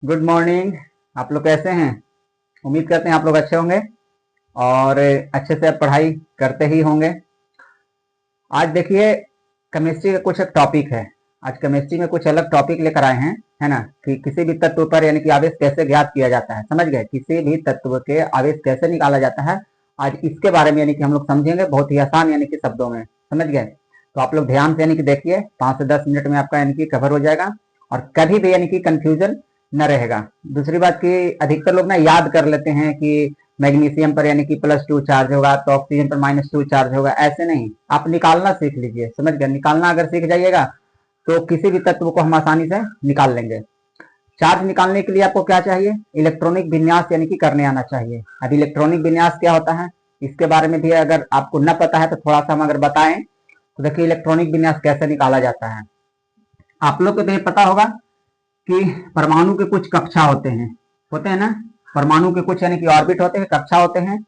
Good morning. आप लोग कैसे हैं? उम्मीद करते हैं आप लोग अच्छे होंगे और अच्छे से आप पढ़ाई करते ही होंगे। आज देखिए, केमिस्ट्री का कुछ एक टॉपिक है। आज केमिस्ट्री में कुछ अलग टॉपिक लेकर आए हैं, है ना, कि किसी भी तत्व पर यानी कि आवेश कैसे ज्ञात किया जाता है। समझ गए? किसी भी तत्व के आवेश कैसे निकाला जाता है, आज इसके बारे में यानी कि हम लोग समझेंगे, बहुत ही आसान यानी कि शब्दों में। समझ गए? तो आप लोग ध्यान से यानी कि देखिए, 5 से 10 मिनट में आपका यानी कि कवर हो जाएगा और कभी भी यानी कि कंफ्यूजन न रहेगा। दूसरी बात की अधिकतर लोग ना याद कर लेते हैं कि मैग्नीशियम पर यानी कि +2 चार्ज होगा तो ऑक्सीजन पर -2 चार्ज होगा। ऐसे नहीं, आप निकालना सीख लीजिए। समझ गए? निकालना अगर सीख जाइएगा तो किसी भी तत्व को हम आसानी से निकाल लेंगे। चार्ज निकालने के लिए आपको क्या चाहिए? इलेक्ट्रॉनिक विन्यास यानी कि करने आना चाहिए। अब इलेक्ट्रॉनिक विन्यास क्या होता है, इसके बारे में भी अगर आपको न पता है तो थोड़ा सा हम अगर बताएं तो देखिए, इलेक्ट्रॉनिक विन्यास कैसे निकाला जाता है। आप लोग को तो ये पता होगा कि परमाणु के कुछ कक्षा होते हैं ना। परमाणु के कुछ यानी कि ऑर्बिट होते हैं, कक्षा होते हैं।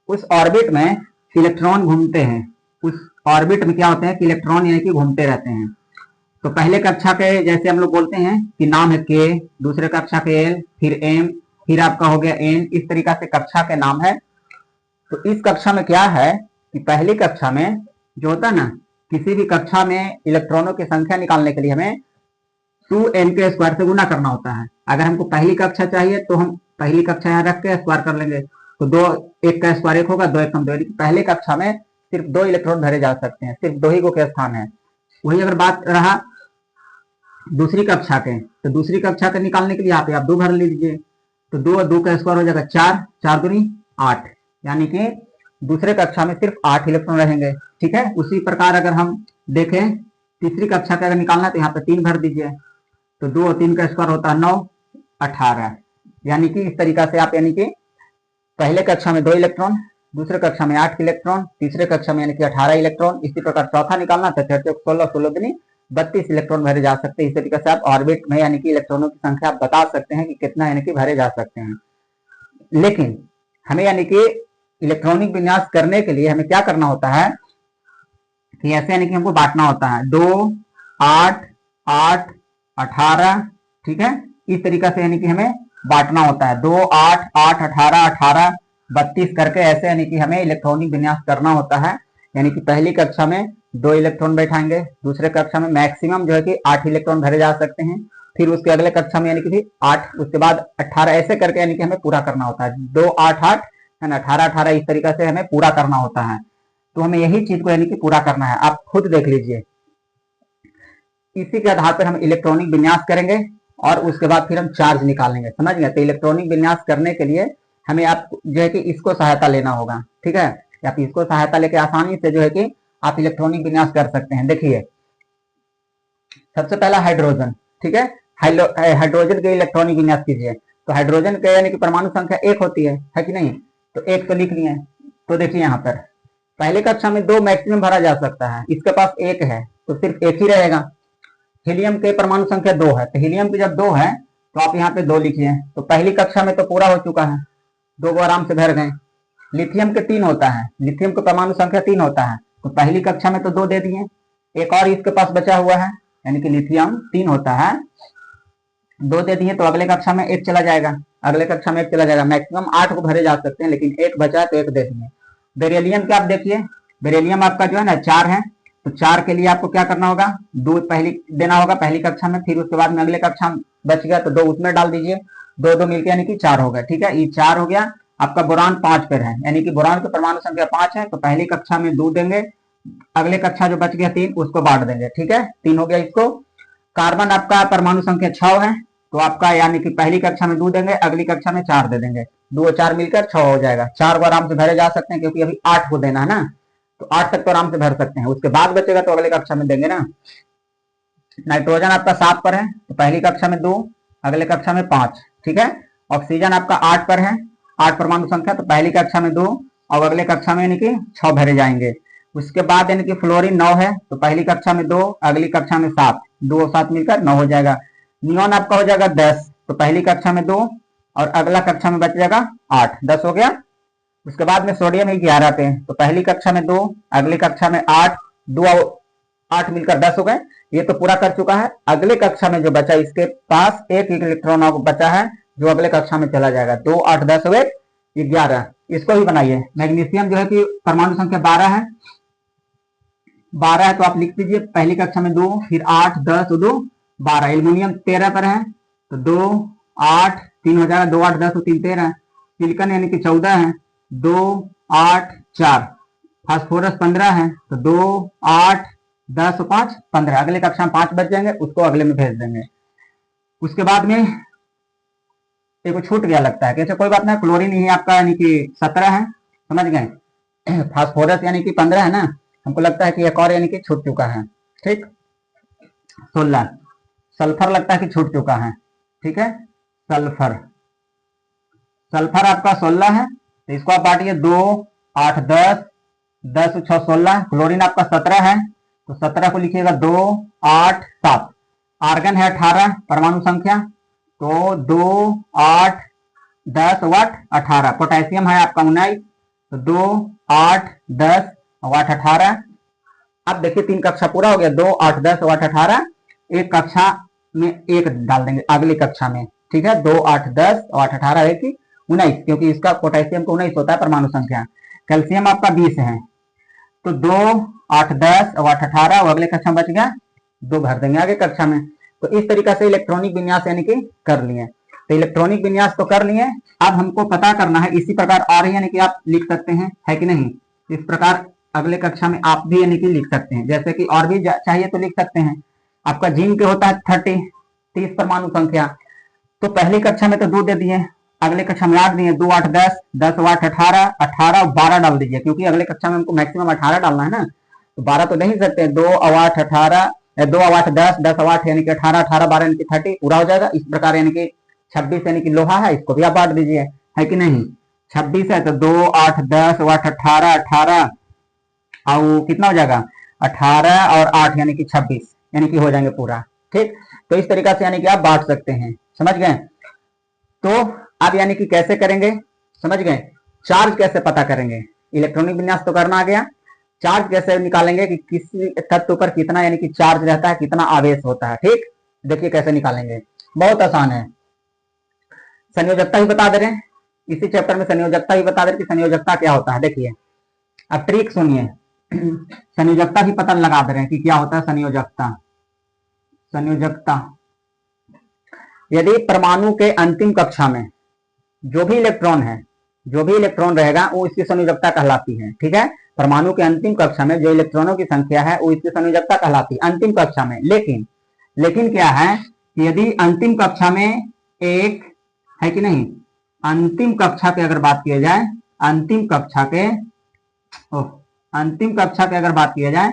उस ऑर्बिट में इलेक्ट्रॉन घूमते हैं। उस ऑर्बिट में क्या होते हैं कि इलेक्ट्रॉन यानी कि घूमते रहते हैं। तो पहले कक्षा के जैसे हम लोग बोलते हैं कि नाम है के, दूसरे कक्षा के एल, फिर एम, फिर आपका हो गया एन। इस तरीका से कक्षा के नाम है। तो इस कक्षा में क्या है कि पहली कक्षा में जो होता है ना, किसी भी कक्षा में इलेक्ट्रॉनों की संख्या निकालने के लिए हमें 2n के स्क्वायर से गुना करना होता है। अगर हमको पहली कक्षा चाहिए तो हम पहली कक्षा यहाँ रख के स्क्वायर कर लेंगे, तो दो एक का स्क्वायर एक होगा, दो एक कम दो। पहले कक्षा में सिर्फ 2 इलेक्ट्रॉन भरे जा सकते हैं, सिर्फ 2 ही गो के स्थान है। वही अगर बात रहा दूसरी कक्षा के, तो दूसरी कक्षा के निकालने के लिए यहाँ पे आप 2 भर लीजिए, तो 2 और 2 का स्क्वायर हो जाएगा 4, 4 दूनी 8, यानी कि दूसरे कक्षा में सिर्फ 8 इलेक्ट्रॉन रहेंगे। ठीक है। उसी प्रकार अगर हम देखें तीसरी कक्षा का अगर निकालना है तो यहाँ पे 3 भर दीजिए, तो 2 और 3 का स्क्वायर होता है 9, 18। यानी कि इस तरीका से आप यानी कि पहले कक्षा में 2 इलेक्ट्रॉन, दूसरे कक्षा में 8 इलेक्ट्रॉन, तीसरे कक्षा में यानी कि 18 इलेक्ट्रॉन। इसी प्रकार चौथा निकालना तो 16, 16 दूनी 32 इलेक्ट्रॉन भरे जा सकते हैं। इस तरीके से आप ऑर्बिट में यानी कि इलेक्ट्रॉनों की संख्या आप बता सकते हैं कि कितना यानी कि भरे जा सकते हैं। लेकिन हमें यानी कि इलेक्ट्रॉनिक विन्यास करने के लिए हमें क्या करना होता है कि ऐसे यानी कि हमको बांटना होता है 2, 8, 8, 18। ठीक है। इस तरीका से यानी कि हमें बांटना होता है 2, 8, 8, 18, 18, 32 करके ऐसे यानी कि हमें इलेक्ट्रॉनिक विन्यास करना होता है। यानी कि पहली कक्षा में 2 इलेक्ट्रॉन बैठाएंगे, दूसरे कक्षा में मैक्सिमम जो है कि 8 इलेक्ट्रॉन भरे जा सकते हैं, फिर उसके अगले कक्षा में यानी कि 8, उसके बाद 18, ऐसे करके यानी कि हमें पूरा करना होता है। 2, 8, 8 है ना, 18, 18 इस तरीका से हमें पूरा करना होता है। तो हमें यही चीज को यानी कि पूरा करना है। आप खुद देख लीजिए, इसी के आधार पर हम इलेक्ट्रॉनिक विन्यास करेंगे और उसके बाद फिर हम चार्ज निकालेंगे। समझ गए? तो इलेक्ट्रॉनिक विन्यास करने के लिए हमें आप जो है कि इसको सहायता लेना होगा। ठीक है। आप इसको सहायता लेके आसानी से जो है कि आप इलेक्ट्रॉनिक विन्यास कर सकते हैं। देखिए, सबसे पहला हाइड्रोजन। ठीक है। हाइड्रोजन के इलेक्ट्रॉनिक विन्यास कीजिए, तो हाइड्रोजन के यानी कि परमाणु संख्या 1 होती है कि नहीं? तो 1 तो लिख लिए। तो देखिए यहाँ पर पहले कक्षा में 2 मैक्सिमम भरा जा सकता है, इसके पास 1 है तो सिर्फ 1 ही रहेगा। हीलियम के परमाणु संख्या 2 है, तो हीलियम की जब 2 है तो आप यहाँ पे 2 लिखिए। तो पहली कक्षा में तो पूरा हो चुका है, 2 को आराम से भर गए। लिथियम के 3 होता है, लिथियम का परमाणु संख्या 3 होता है, तो पहली कक्षा में तो 2 दे दिए, एक और इसके पास बचा हुआ है, यानी कि लिथियम 3 होता है, 2 दे दिए, तो अगले कक्षा में 1 चला जाएगा, अगले कक्षा में 1 चला जाएगा। मैक्सिमम 8 को भरे जा सकते हैं, लेकिन 1 बचा तो 1 दे दिए। बेरिलियम के आप देखिए, बेरिलियम आपका जो है ना 4 है, तो 4 के लिए आपको क्या करना होगा, 2 पहली देना होगा पहली कक्षा में, फिर उसके बाद में अगले कक्षा में बच गया तो 2 उसमें डाल दीजिए, 2 2 मिलकर यानी कि 4 हो गया। ठीक है। ये 4 हो गया। आपका बोरान 5 पर है, यानी कि बोरान की परमाणु संख्या 5 है, तो पहली कक्षा में 2 देंगे, अगले कक्षा जो बच गया 3 उसको बांट देंगे। ठीक है। 3 हो गया इसको। कार्बन आपका परमाणु संख्या 6 है, तो आपका यानी कि पहली कक्षा में 2 देंगे, अगली कक्षा में 4 दे देंगे, 2 और 4 मिलकर 6 हो जाएगा। 4 को आराम से भरे जा सकते हैं क्योंकि अभी 8 को देना है ना, तो 8 तक तो आराम से भर सकते हैं, उसके बाद बचेगा तो अगले कक्षा में देंगे ना। नाइट्रोजन आपका 7 पर है, तो पहली कक्षा में 2, अगले कक्षा में 5। ठीक है। ऑक्सीजन आपका 8 पर है, 8 परमाणु संख्या, तो पहली कक्षा में 2 और अगले कक्षा में यानी कि 6 भरे जाएंगे। उसके बाद यानी कि फ्लोरीन 9 है, तो पहली कक्षा में 2, अगली कक्षा में 7, 2 और 7 मिलकर 9 हो जाएगा। नियोन आपका हो जाएगा 10, तो पहली कक्षा में 2 और अगला कक्षा में बच जाएगा 8, 10 हो गया। उसके बाद में सोडियम है 11 पे, तो पहली कक्षा में 2, अगली कक्षा में 8, 2 8 मिलकर 10 हो गए। ये तो पूरा कर चुका है। अगले कक्षा में जो बचा, इसके पास एक इलेक्ट्रॉन बचा है जो अगले कक्षा में चला जाएगा। 2 8 10 हो गए 11। इसको भी बनाइए। मैग्नीशियम जो है कि परमाणु संख्या 12 है, 12 है तो आप लिख दीजिए पहली कक्षा में 2, फिर 8 10 2 12। एल्यूमिनियम 13 पर है तो 2 8 3 हो जाएगा, 2 8 10 3 13। सिलिकॉन यानी कि 14 है, 2 8 4। फास्फोरस 15 है तो 2 8 10 5 15। अगले कक्षा में 5 बच जाएंगे, उसको अगले में भेज देंगे। उसके बाद में एक छूट गया लगता है, कैसे कोई बात नहीं, क्लोरीन ही आपका यानी कि 17 है, समझ गए। फास्फोरस यानी कि 15 है ना, हमको लगता है कि एक और यानी कि छूट चुका है, ठीक। 16 सल्फर लगता है कि छूट चुका है, ठीक है। सल्फर सल्फर आपका 16 है तो इसको आप बांटिए 2 8 10 10 6 16। क्लोरीन आपका 17 है तो 17 को लिखिएगा 2 8 7। आर्गन है 18 परमाणु संख्या, तो 2 8 10 8 18। पोटेशियम है आपका 19 तो 2 8 10 8 18। अब देखिए 3 कक्षा पूरा हो गया, 2 8 10 8 18। एक कक्षा में एक डाल देंगे अगली कक्षा में, ठीक है। 2 8 10 8 18 है कि 19, क्योंकि इसका पोटेशियम को 19 होता है परमाणु संख्या। कैल्शियम आपका 20 है तो 2 8 10 8 18 और अगले कक्षा में बच गया 2 भर देंगे आगे कक्षा में। तो इस तरीका से इलेक्ट्रॉनिक विन्यास यानी कि कर लिए। तो इलेक्ट्रॉनिक विन्यास तो कर लिए, अब हमको पता करना है इसी प्रकार और यानी कि आप लिख सकते हैं, है कि नहीं। इस प्रकार अगले कक्षा में आप भी यानी कि लिख सकते हैं, जैसे कि और भी चाहिए तो लिख सकते हैं। आपका जिंक होता है 30 परमाणु संख्या, तो पहली कक्षा में तो 2 दे दिए, अगले कक्षा में 8 दिए, 2 8 10 10 8 18 18 12 डाल दीजिए, क्योंकि अगले कक्षा में हमको मैक्सिमम 18 डालना है ना, तो 12 तो नहीं सकते। 2 8 18 2 8 10 10 8 यानी कि 18 18 12 यानी कि 30 पूरा हो जाएगा। इस प्रकार यानी कि 26 यानी कि लोहा है, इसको भी आप बांट दीजिए, है कि नहीं। 26 है तो 2 8 10 8 18 18 और कितना हो जाएगा 18 और 8 यानी कि 26 यानी कि हो जाएंगे पूरा, ठीक। तो इस तरीका से यानी कि आप बांट सकते हैं, समझ गए। तो अब यानी कि कैसे करेंगे, समझ गए। चार्ज कैसे पता करेंगे, इलेक्ट्रॉनिक विन्यास तो करना आ गया। चार्ज कैसे निकालेंगे कि किसी तत्व पर कितना यानी कि चार्ज रहता है, कितना आवेश होता है, ठीक। देखिए कैसे निकालेंगे, बहुत आसान है। संयोजकता ही बता दे रहे हैं, इसी चैप्टर में संयोजकता ही बता दे रहे कि संयोजकता क्या होता है। देखिए अब ट्रिक सुनिए, संयोजकता भी पता लगा दे रहे हैं कि क्या होता है संयोजकता। संयोजकता, यदि परमाणु के अंतिम कक्षा में जो भी इलेक्ट्रॉन है, जो भी इलेक्ट्रॉन रहेगा वो इसकी संयोजकता कहलाती है, ठीक है। परमाणु के अंतिम कक्षा में जो इलेक्ट्रॉनों की संख्या है वो इसकी संयोजकता कहलाती है अंतिम कक्षा में। लेकिन क्या है कि यदि अंतिम कक्षा में एक, है कि नहीं, अंतिम कक्षा की अगर बात की जाए, अंतिम कक्षा की अगर बात की जाए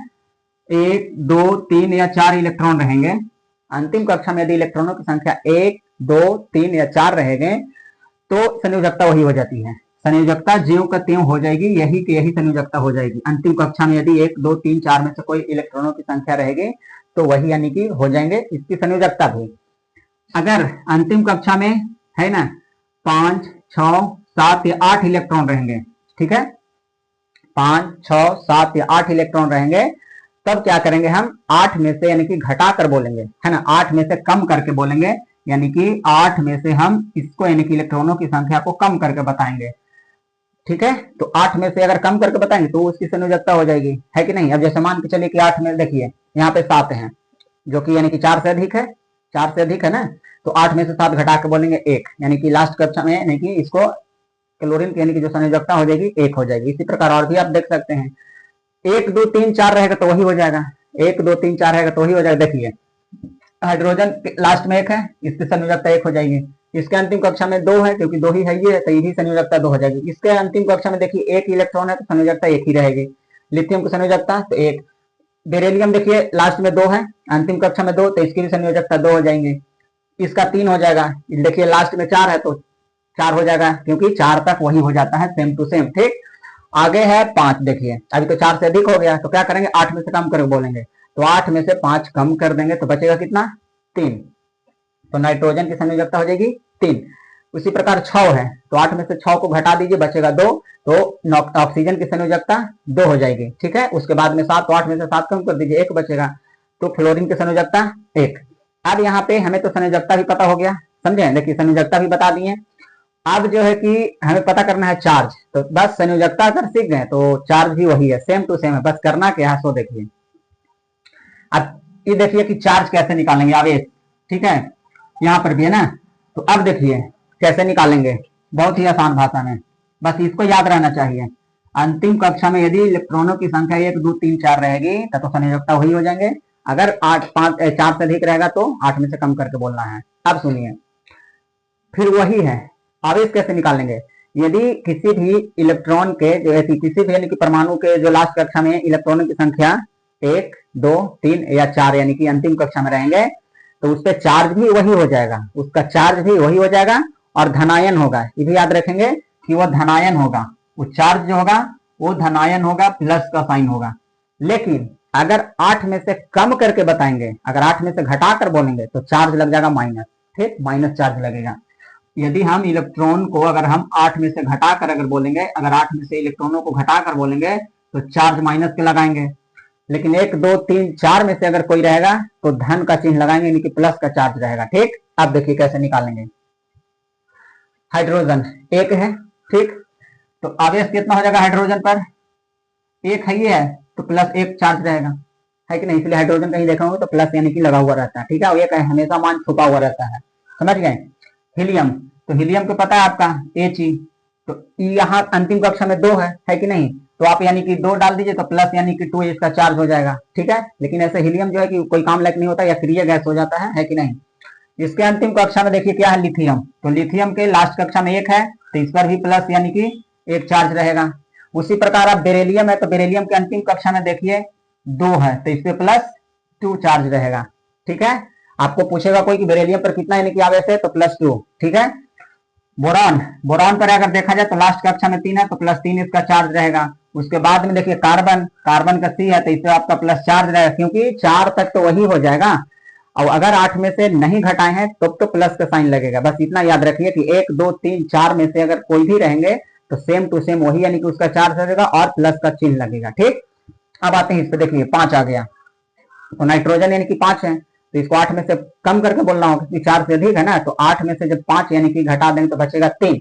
1 2 3 या 4 इलेक्ट्रॉन रहेंगे। अंतिम कक्षा में यदि इलेक्ट्रॉनों की संख्या 1 2 3 या 4 रहेंगे तो संयोजकता वही हो जाती है। संयोजकता ज्यों का त्यों हो जाएगी, यही संयोजकता हो जाएगी। अंतिम कक्षा में यदि 1 2 3 4 में से कोई इलेक्ट्रॉनों की संख्या रहेगी तो वही यानी कि हो जाएंगे इसकी संयोजकता भी। अगर अंतिम कक्षा में है ना 5 6 7 या 8 इलेक्ट्रॉन रहेंगे, ठीक है, 5 6 7 या 8 इलेक्ट्रॉन रहेंगे, तब क्या करेंगे हम 8 में से यानी कि घटा कर बोलेंगे, है ना, 8 में से कम करके बोलेंगे, यानी कि 8 में से हम इसको यानी कि इलेक्ट्रॉनों की संख्या को कम करके बताएंगे, ठीक है। तो 8 में से अगर कम करके बताएंगे तो उसकी संयोजकता हो जाएगी, है कि नहीं। अब जैसे मान के चलिए कि 8 में देखिए यहाँ पे 7 है, जो कि यानी कि 4 से अधिक है, 4 से अधिक है ना, तो 8 में से 7 घटा के बोलेंगे 1, यानी कि लास्ट कक्षा में यानी कि इसको क्लोरीन की यानी कि जो संयोजकता हो जाएगी 1 हो जाएगी। इसी प्रकार और भी आप देख सकते हैं, 1 2 3 4 रहेगा तो वही हो जाएगा, 1 2 3 4 रहेगा तो वही हो जाएगा। देखिए हाइड्रोजन लास्ट में 1 है, इसकी संयोजकता 1 हो जाएगी। इसके अंतिम कक्षा में 2 है, क्योंकि 2 ही है ये, तो ये भी संयोजकता 2 हो जाएगी। इसके अंतिम कक्षा में देखिए 1 इलेक्ट्रॉन है तो संयोजकता 1 ही रहेगी। लिथियम की संयोजकता तो 1। बेरिलियम देखिए लास्ट में 2 है, अंतिम कक्षा में 2, तो इसकी भी संयोजकता 2 हो जाएंगे। इसका 3 हो जाएगा। देखिए लास्ट में 4 है तो 4 हो जाएगा, क्योंकि 4 तक वही हो जाता है सेम टू सेम, ठीक। आगे है 5, देखिए अभी तो 4 से अधिक हो गया, तो क्या करेंगे 8 में से कम करके बोलेंगे, तो 8 में से 5 कम कर देंगे तो बचेगा कितना 3, तो नाइट्रोजन की संयोजकता हो जाएगी 3। उसी प्रकार 6 है तो 8 में से 6 को घटा दीजिए, बचेगा 2, तो ऑक्सीजन की संयोजकता 2 हो जाएगी। ठीक है, उसके बाद में 7, तो 8 में से 7 कम कर दीजिए, 1 बचेगा, तो फ्लोरीन की संयोजकता 1। अब यहाँ पे हमें तो संयोजकता भी पता हो गया, समझे, देखिए संयोजकता भी बता दिए। अब जो है कि हमें पता करना है चार्ज, तो बस संयोजकता अगर सीख गए तो चार्ज भी वही है, सेम टू सेम है, बस करना क्या है सो देखिए। अब ये देखिए कि चार्ज कैसे निकालेंगे, आवेश, ठीक है, यहाँ पर भी है ना। तो अब देखिए कैसे निकालेंगे, बहुत ही आसान भाषा में, बस इसको याद रहना चाहिए। अंतिम कक्षा में यदि इलेक्ट्रॉनों की संख्या 1 2 3 4 रहेगी तो संयोजकता वही हो जाएंगे, अगर 8 5 4 से अधिक रहेगा तो 8 में से कम करके बोलना है। अब सुनिए, फिर वही है, आवेश कैसे निकालेंगे। यदि किसी भी इलेक्ट्रॉन के जो है किसी भी यानी कि परमाणु के जो लास्ट कक्षा में इलेक्ट्रॉनों की संख्या 1 2 3 या 4 यानी कि अंतिम कक्षा में रहेंगे तो उस पर चार्ज भी वही हो जाएगा, उसका चार्ज भी वही हो जाएगा और धनायन होगा। ये भी याद रखेंगे कि वो धनायन होगा, वो चार्ज जो होगा वो धनायन होगा, प्लस का साइन होगा। लेकिन अगर 8 में से कम करके बताएंगे, अगर 8 में से घटा कर बोलेंगे तो चार्ज लग जाएगा माइनस, ठीक, माइनस चार्ज लगेगा। यदि हम इलेक्ट्रॉन को अगर हम 8 में से घटाकर अगर बोलेंगे, अगर 8 में से इलेक्ट्रॉनों को घटाकर बोलेंगे तो चार्ज माइनस के लगाएंगे। लेकिन 1 2 3 4 में से अगर कोई रहेगा तो धन का चिन्ह लगाएंगे, यानी कि प्लस का चार्ज रहेगा। ठीक, अब देखिए कैसे निकालेंगे। हाइड्रोजन 1 है, ठीक, तो आवेश कितना हो जाएगा हाइड्रोजन पर, 1 है, ये है तो प्लस 1 चार्ज रहेगा, है कि नहीं, इसलिए हाइड्रोजन कहीं देखा होगा तो प्लस यानी कि लगा हुआ रहता है। ठीक है, एक हमेशा मान छुपा हुआ रहता है, समझ गए। हीलियम, तो हीलियम को पता है आपका He, तो यहाँ अंतिम कक्षा में 2 है कि नहीं, तो आप यानी कि 2 डाल दीजिए तो प्लस यानी कि 2 इसका चार्ज हो जाएगा। ठीक है, लेकिन ऐसे हीलियम जो है कि कोई काम लायक नहीं होता, या क्रिया गैस हो जाता है कि नहीं। इसके अंतिम कक्षा में देखिए क्या है, लिथियम, तो लिथियम के लास्ट कक्षा में 1 है तो इस पर भी प्लस यानी कि 1 चार्ज रहेगा। उसी प्रकार आप बेरिलियम है तो बेरिलियम के अंतिम कक्षा में देखिए 2 है तो इस पे प्लस 2 चार्ज रहेगा। ठीक है, आपको पूछेगा कोई कि बेरिलियम पर कितना यानी कि आवेश है तो प्लस 2। ठीक है, बोरॉन, बोरॉन पर अगर देखा जाए तो लास्ट कक्षा में 3 है तो प्लस 3 इसका चार्ज रहेगा। उसके बाद में देखिए कार्बन, कार्बन का C है तो इससे आपका प्लस चार्ज रहेगा, क्योंकि 4 तक तो वही हो जाएगा, और अगर 8 में से नहीं घटाए हैं तो प्लस का साइन लगेगा। बस इतना याद रखिए कि 1 2 3 4 में से अगर कोई भी रहेंगे तो सेम टू सेम वही यानी कि उसका चार्ज लगेगा और प्लस का चिन्ह लगेगा। ठीक, अब आते हैं इस पे, देखिए 5 आ गया, तो नाइट्रोजन यानी कि 5 है तो इसको 8 में से कम करके बोलना होगा क्योंकि 4 से अधिक है ना, तो 8 में से जब 5 यानी कि घटा देंगे तो बचेगा 3।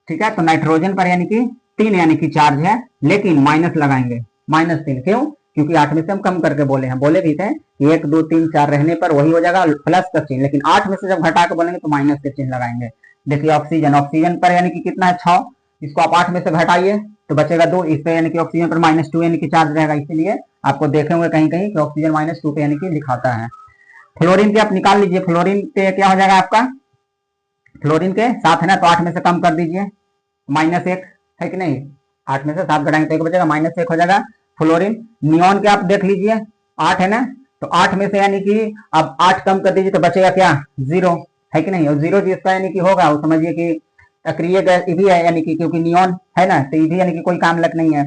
ठीक है, तो नाइट्रोजन पर यानी कि 3 यानी कि चार्ज है, लेकिन माइनस लगाएंगे, -3, क्यों, क्योंकि 8 में से हम कम करके बोले हैं, बोले भी थे कि 1 2 3 4 रहने पर वही हो जाएगा प्लस का चिन्ह, लेकिन 8 में से जब घटा के बोलेंगे तो माइनस के चिन्ह लगाएंगे। देखिए ऑक्सीजन, ऑक्सीजन पर यानी कि कितना है 6, इसको आप 8 में से घटाइए तो बचेगा 2, इस पे यानी कि ऑक्सीजन पर -2 यानी कि चार्ज रहेगा, इसीलिए आपको देखे होंगे कहीं कहीं कि ऑक्सीजन -2 पे यानी कि लिखाता है। फ्लोरीन के आप निकाल लीजिए, फ्लोरीन पे क्या हो जाएगा आपका, फ्लोरीन के 7 है ना तो 8 में से कम कर दीजिए, -1 है कि नहीं, 8 में से 7 घटाएंगे तो 1 बचेगा, -1 हो जाएगा फ्लोरीन। नियॉन के आप देख लीजिए 8 है ना, तो 8 में से यानी कि अब 8 कम कर दीजिए तो बचेगा क्या, 0 है कि नहीं, और 0 जिसका यानी कि होगा वो समझिए कि अक्रिय गैस भी है, यानी कि क्योंकि नियॉन है ना तो ये भी यानी कि कोई काम लग नहीं है।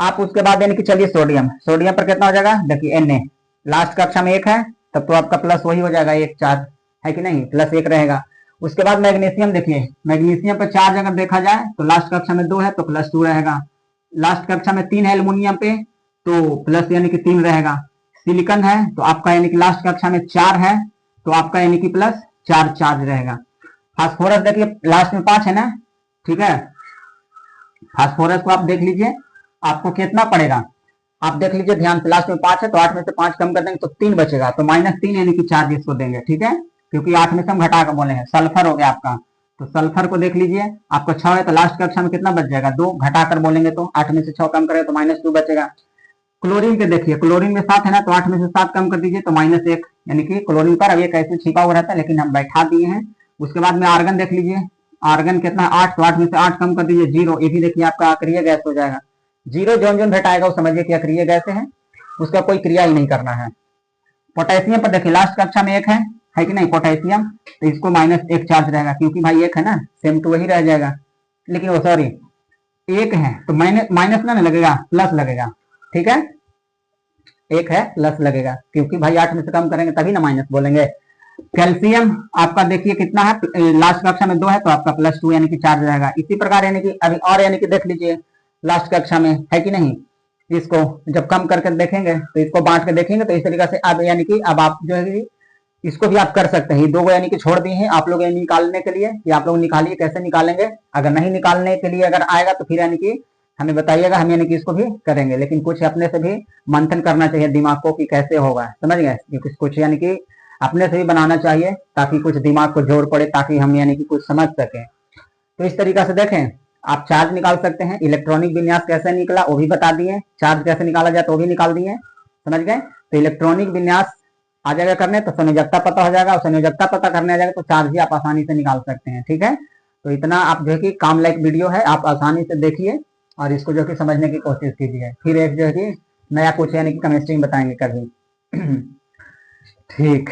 आप उसके बाद यानी कि चलिए सोडियम, सोडियम पर कितना हो जाएगा, देखिए Na, लास्ट कक्षा में 1 है तब तो आपका प्लस वही हो जाएगा 1 चार्ज, है कि नहीं, प्लस 1 रहेगा। उसके बाद मैग्नीशियम, देखिए मैग्नीशियम पर चार्ज अगर देखा जाए तो लास्ट कक्षा में 2 है तो प्लस 2 रहेगा, लास्ट कक्षा में 3 है एल्युमिनियम पे तो प्लस यानी कि 3 रहेगा। सिलिकन है तो आपका यानी कि लास्ट कक्षा में 4 है तो आपका यानी कि प्लस 4 चार्ज रहेगा। फास्फोरस देखिए लास्ट में 5 है ना, ठीक है, फास्फोरस को आप देख लीजिए आपको कितना पड़ेगा, आप देख लीजिए ध्यान से, लास्ट में 5 है तो 8 में से 5 कम कर देंगे तो 3 बचेगा, तो -3 यानी कि चार्ज इसको देंगे। ठीक है, क्योंकि 8 में से हम घटा कर बोले हैं। सल्फर हो गया आपका, तो सल्फर को देख लीजिए आपका 6 है तो लास्ट कक्षा में कितना बच जाएगा, 2, घटा कर बोलेंगे तो 8 में से 6 कम करें तो -2 बचेगा। क्लोरीन के देखिए, क्लोरीन में 7 है ना तो 8 में से 7 कम कर दीजिए तो -1, यानी कि क्लोरीन पर अब ये कैसे छिपा हुआ रहता है लेकिन हम बैठा दिए हैं। उसके बाद में आर्गन देख लीजिए, आर्गन कितना 8, तो 8 में से 8 कम कर दीजिए 0, ये भी देखिए आपका अक्रिय गैस हो जाएगा। 0 जोन जोन घटाएगा वो समझिए कि अक्रिय गैस है, उसका कोई क्रिया ही नहीं करना है। पोटेशियम पर देखिए लास्ट कक्षा में 1 है कि नहीं पोटेशियम, तो इसको -1 चार्ज रहेगा क्योंकि भाई 1 है ना, सेम टू वही रह जाएगा, लेकिन वो सॉरी 1 है तो माइनस ना लगेगा, प्लस लगेगा। ठीक है, 1 है प्लस लगेगा क्योंकि भाई 8 में से कम करेंगे तभी ना माइनस बोलेंगे। कैल्शियम आपका देखिए कितना है, लास्ट कक्षा में 2 है तो आपका +2 यानी कि चार्ज रहेगा। इसी प्रकार यानी कि अभी और यानी कि देख लीजिए लास्ट कक्षा में है कि नहीं, इसको जब कम करके देखेंगे तो इसको बांट के देखेंगे तो इस तरीके से अब यानी कि अब आप जो है इसको भी आप कर सकते हैं। 2 को यानी कि छोड़ दिए हैं आप लोग निकालने के लिए, कि आप लोग निकालिए कैसे निकालेंगे। अगर नहीं निकालने के लिए अगर आएगा तो फिर यानी कि हमें बताइएगा, हम यानी कि इसको भी करेंगे। लेकिन कुछ अपने से भी मंथन करना चाहिए दिमाग को कि कैसे होगा, समझ गए। कुछ यानी कि अपने से भी बनाना चाहिए ताकि कुछ दिमाग को जोर पड़े, ताकि हम यानी कि कुछ समझ सकें। तो इस तरीका से देखें आप चार्ज निकाल सकते हैं। इलेक्ट्रॉनिक विन्यास कैसे निकला वो भी बता दिए, चार्ज कैसे निकाला जाए तो वो भी निकाल दिए, समझ गए। तो इलेक्ट्रॉनिक विन्यास आ जाएगा करने तो संयोजकता पता हो जाएगा, और संयोजकता पता करने आ जाएगा तो चार्ज भी आप आसानी से निकाल सकते हैं। ठीक है, तो इतना आप जो है कि काम लाइक वीडियो है, आप आसानी से देखिए और इसको जो कि समझने की कोशिश कीजिए। फिर एक जो है कि नया कुछ यानी कि केमिस्ट्री में बताएंगे कभी। ठीक।